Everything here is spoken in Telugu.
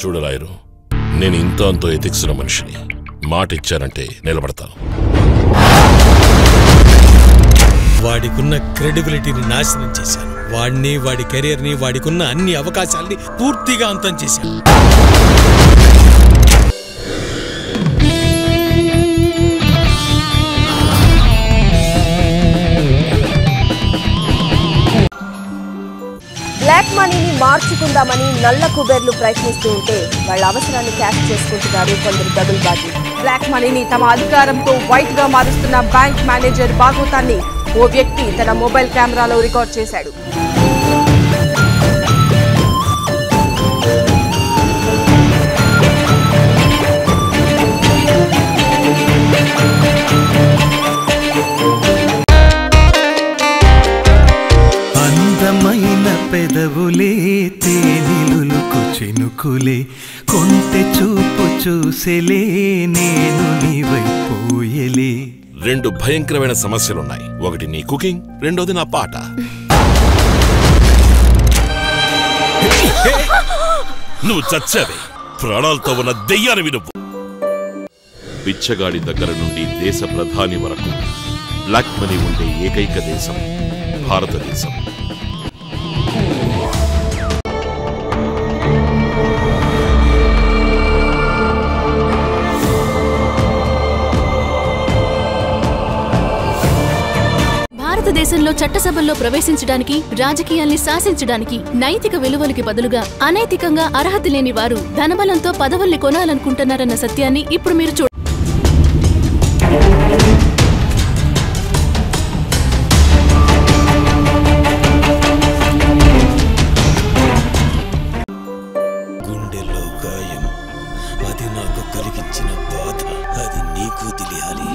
చూడు లాయరు, నేను ఇంత అంతో ఎథిక్స్ ఉన్న మనిషిని. మాట ఇచ్చానంటే నిలబడతాను. వాడికున్న క్రెడిబిలిటీని నాశనం చేశాను. వాడిని, వాడి కెరీర్ని, వాడికున్న అన్ని అవకాశాల్ని పూర్తిగా అంతం చేశాను. బ్లాక్ మనీని మార్చుకుందామని నల్ల కుబేర్లు ప్రయత్నిస్తూ ఉంటే వాళ్ళ అవసరాన్ని క్యాష్ చేసుకుంటున్నారు కొందరు దగులుబాజీ. బ్లాక్ మనీని తమ అధికారంతో వైట్ గా మారుస్తున్న బ్యాంక్ మేనేజర్ భాగవతాన్ని ఓ వ్యక్తి తన మొబైల్ కెమెరాలో రికార్డ్ చేశాడు. పెదవులే తేనెలులకు చినుకులే కొంటె చూపు చూసెలే నేను నీవైపోయలే. 2 భయంకరమైన సమస్యలున్నాయి. ఒకటి నీ కుకింగ్, రెండోది నా పాట. నువ్వు చచ్చావే, ప్రాణాలతో ఉన్న దెయ్యానివి నువ్వు. బిచ్చగాడి దగ్గర నుండి దేశ ప్రధాని వరకు బ్లాక్ మనీ ఉండే ఏకైక దేశం భారతదేశం. భారతదేశంలో చట్టసభల్లో ప్రవేశించడానికి, రాజకీయాల్ని శాసించడానికి నైతిక విలువలకి బదులుగా అనైతికంగా అర్హత లేని వారు ధనబలంతో పదవుల్ని కొనాలనుకుంటున్నారన్న సత్యాన్ని ఇప్పుడు మీరు చూడండి. గుండెలో గాయం, అది నాకు కలిగించిన బాధ, అది నీకు తెలియాలి.